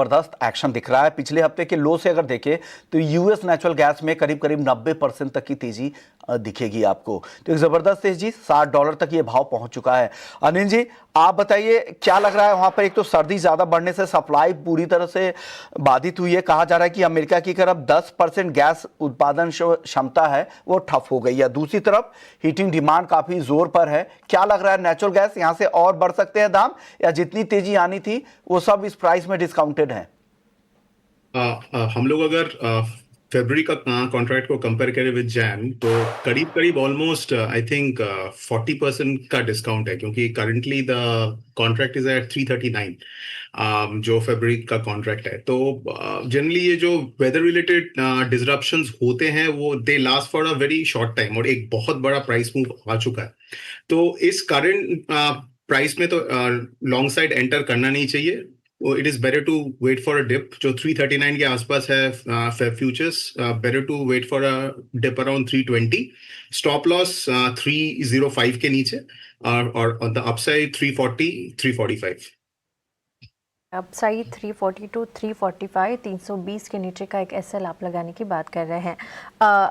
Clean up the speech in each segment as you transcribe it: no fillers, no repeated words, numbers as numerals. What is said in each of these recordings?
जबरदस्त एक्शन दिख रहा है। पिछले हफ्ते के लो से अगर देखें तो यूएस नेचुरल गैस में करीब करीब 90% तक की तेजी दिखेगी आपको। तो एक जबरदस्त तेजी, $60 तक ये भाव पहुंच चुका है। अनिल जी, आप बताइए क्या लग रहा है वहां पर? एक तो सर्दी ज्यादा बढ़ने से सप्लाई पूरी तरह से बाधित हुई है। कहा जा रहा है कि अमेरिका की तरफ 10% गैस उत्पादन क्षमता है वो ठप हो गई है। दूसरी तरफ हीटिंग डिमांड काफी जोर पर है। क्या लग रहा है, नेचुरल गैस यहां से और बढ़ सकते हैं दाम, या जितनी तेजी आनी थी वो सब इस प्राइस में डिस्काउंटेड है? हम लोग अगर फरवरी का कॉन्ट्रैक्ट को कंपेयर करें विद जैन, तो करीब करीब ऑलमोस्ट आई थिंक 40% का डिस्काउंट है, क्योंकि currently the contract is at 339, जो फरवरी का कॉन्ट्रैक्ट है। तो जनरली ये जो वेदर रिलेटेड डिसरप्शंस होते हैं वो they last for a very short time, और एक बहुत बड़ा प्राइस मूव आ चुका है। तो इस करंट प्राइस में तो लॉन्ग साइड एंटर करना नहीं चाहिए। It is better to wait for a dip जो 339 के आसपास है futures. Better to wait for a dip around 320, stop loss 305 के नीचे, और on the upside 340 345। Upside 340 to 345, 320 के नीचे का एक एसएल आप लगाने की बात कर रहे हैं।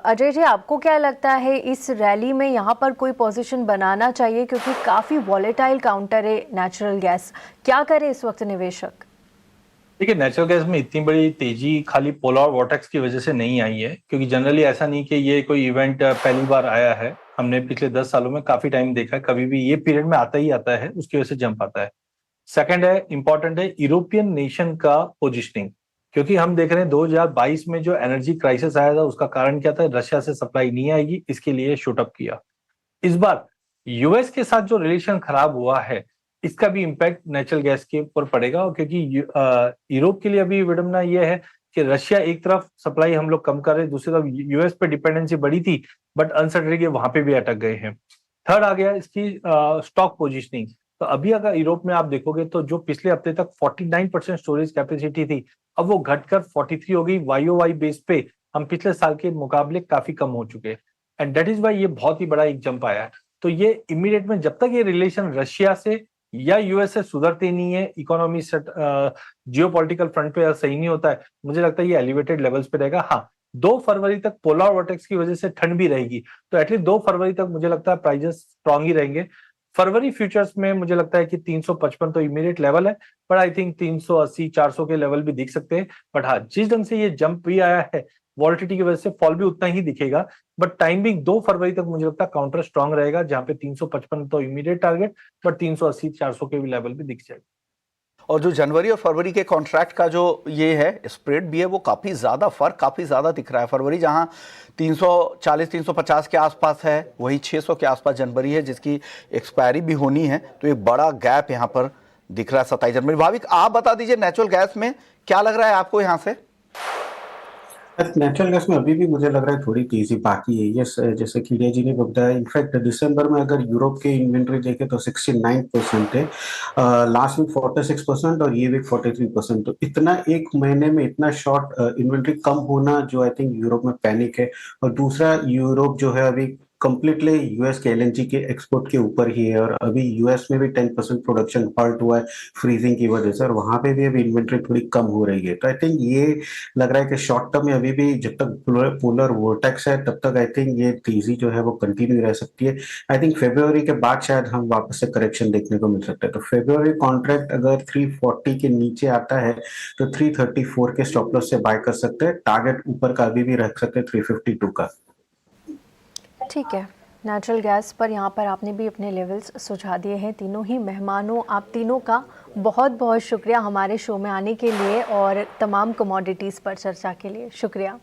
अजय जी, आपको क्या लगता है इस रैली में यहाँ पर कोई पोजीशन बनाना चाहिए, क्योंकि काफ़ी वॉलेटाइल काउंटर है नेचुरल गैस, क्या करे इस वक्त निवेशक? देखिए, नेचुरल गैस में इतनी बड़ी तेजी खाली पोलर वॉर्टेक्स की वजह से नहीं आई है, क्योंकि जनरली ऐसा नहीं कि ये कोई इवेंट पहली बार आया है। हमने पिछले 10 सालों में काफी टाइम देखा है, कभी भी ये पीरियड में आता ही आता है, उसकी वजह से जंप आता है। सेकंड है, इंपॉर्टेंट है यूरोपियन नेशन का पोजिशनिंग, क्योंकि हम देख रहे हैं 2022 में जो एनर्जी क्राइसिस आया था उसका कारण क्या था? रशिया से सप्लाई नहीं आएगी, इसके लिए शूट अप किया। इस बार यूएस के साथ जो रिलेशन खराब हुआ है, इसका भी इम्पैक्ट नेचुरल गैस के ऊपर पड़ेगा, क्योंकि यूरोप के लिए अभी विडम्बना यह है कि रशिया एक तरफ सप्लाई हम लोग कम कर रहे हैं, दूसरी तरफ यूएस पे डिपेंडेंसी बढ़ी थी, बट अनसर्टेनिटी वहां पे भी अटक गए हैं। थर्ड आ गया इसकी स्टॉक पोजिशनिंग। तो अभी अगर यूरोप में आप देखोगे तो जो पिछले हफ्ते तक 49% स्टोरेज कैपेसिटी थी, अब वो घटकर 43 हो गई। वाईओवाई बेस पे हम पिछले साल के मुकाबले काफी कम हो चुके हैं, एंड दैट इज वाई ये बहुत ही बड़ा एक जंप आया है। तो ये इमीडिएट में जब तक ये रिलेशन रशिया से या यूएस से सुधरते नहीं है, इकोनॉमी जियोपॉलिटिकल फ्रंट पे सही नहीं होता है, मुझे लगता है ये एलिवेटेड लेवल्स पे रहेगा। हाँ, 2 फरवरी तक पोलर वॉर्टेक्स की वजह से ठंड भी रहेगी, तो एटलीस्ट 2 फरवरी तक मुझे लगता है प्राइजेस स्ट्रांग ही रहेंगे। फरवरी फ्यूचर्स में मुझे लगता है कि 355 तो इमीडिएट लेवल है, पर आई थिंक 380 400 के लेवल भी दिख सकते हैं। बट हाँ, जिस ढंग से ये जंप भी आया है, वॉलिटिलिटी की वजह से फॉल भी उतना ही दिखेगा। बट टाइमिंग 2 फरवरी तक मुझे लगता है काउंटर स्ट्रांग रहेगा, जहां पे 355 तो इमीडिएट टारगेट, बट 380 400 के भी लेवल भी दिख जाएगा। और जो जनवरी और फरवरी के कॉन्ट्रैक्ट का जो ये है स्प्रेड भी है, वो काफ़ी ज़्यादा फर्क काफ़ी ज़्यादा दिख रहा है। फरवरी जहां 340 350 के आसपास है, वही 600 के आसपास जनवरी है, जिसकी एक्सपायरी भी होनी है। तो एक बड़ा गैप यहाँ पर दिख रहा है 27 जनवरी। भाविक, आप बता दीजिए नेचुरल गैस में क्या लग रहा है आपको यहाँ से? नेचुरल गैस में अभी भी मुझे लग रहा है थोड़ी तेजी बाकी है। ये जैसे खीडिया जी ने बताया, इनफैक्ट दिसंबर में अगर यूरोप के इन्वेंट्री देखें तो 69% है, लास्ट वीक 46% और ये वीक 43%। तो इतना एक महीने में इतना शॉर्ट इन्वेंट्री कम होना, जो आई थिंक यूरोप में पैनिक है। और दूसरा, यूरोप जो है अभी कंप्लीटली यूएस के एलएनजी के एक्सपोर्ट के ऊपर ही है, और अभी यूएस में भी 10% प्रोडक्शन हॉल्ट हुआ है फ्रीजिंग की वजह से, और वहां पे भी अभी इन्वेंट्री थोड़ी कम हो रही है। तो आई थिंक ये लग रहा है कि शॉर्ट टर्म में अभी भी जब तक पोलर वोर्टेक्स है तब तक आई थिंक ये तेजी जो है वो कंटिन्यू रह सकती है। आई थिंक फरवरी के बाद शायद हम वापस से करेक्शन देखने को मिल सकता है। तो फरवरी कॉन्ट्रैक्ट अगर 340 के नीचे आता है तो 334 के स्टॉप लॉस से बाय कर सकते हैं। टारगेट ऊपर का अभी भी रख सकते हैं 352 का। ठीक है, नेचुरल गैस पर यहाँ पर आपने भी अपने लेवल्स सुझा दिए हैं। तीनों ही मेहमानों, आप तीनों का बहुत बहुत शुक्रिया हमारे शो में आने के लिए और तमाम कमोडिटीज़ पर चर्चा के लिए। शुक्रिया।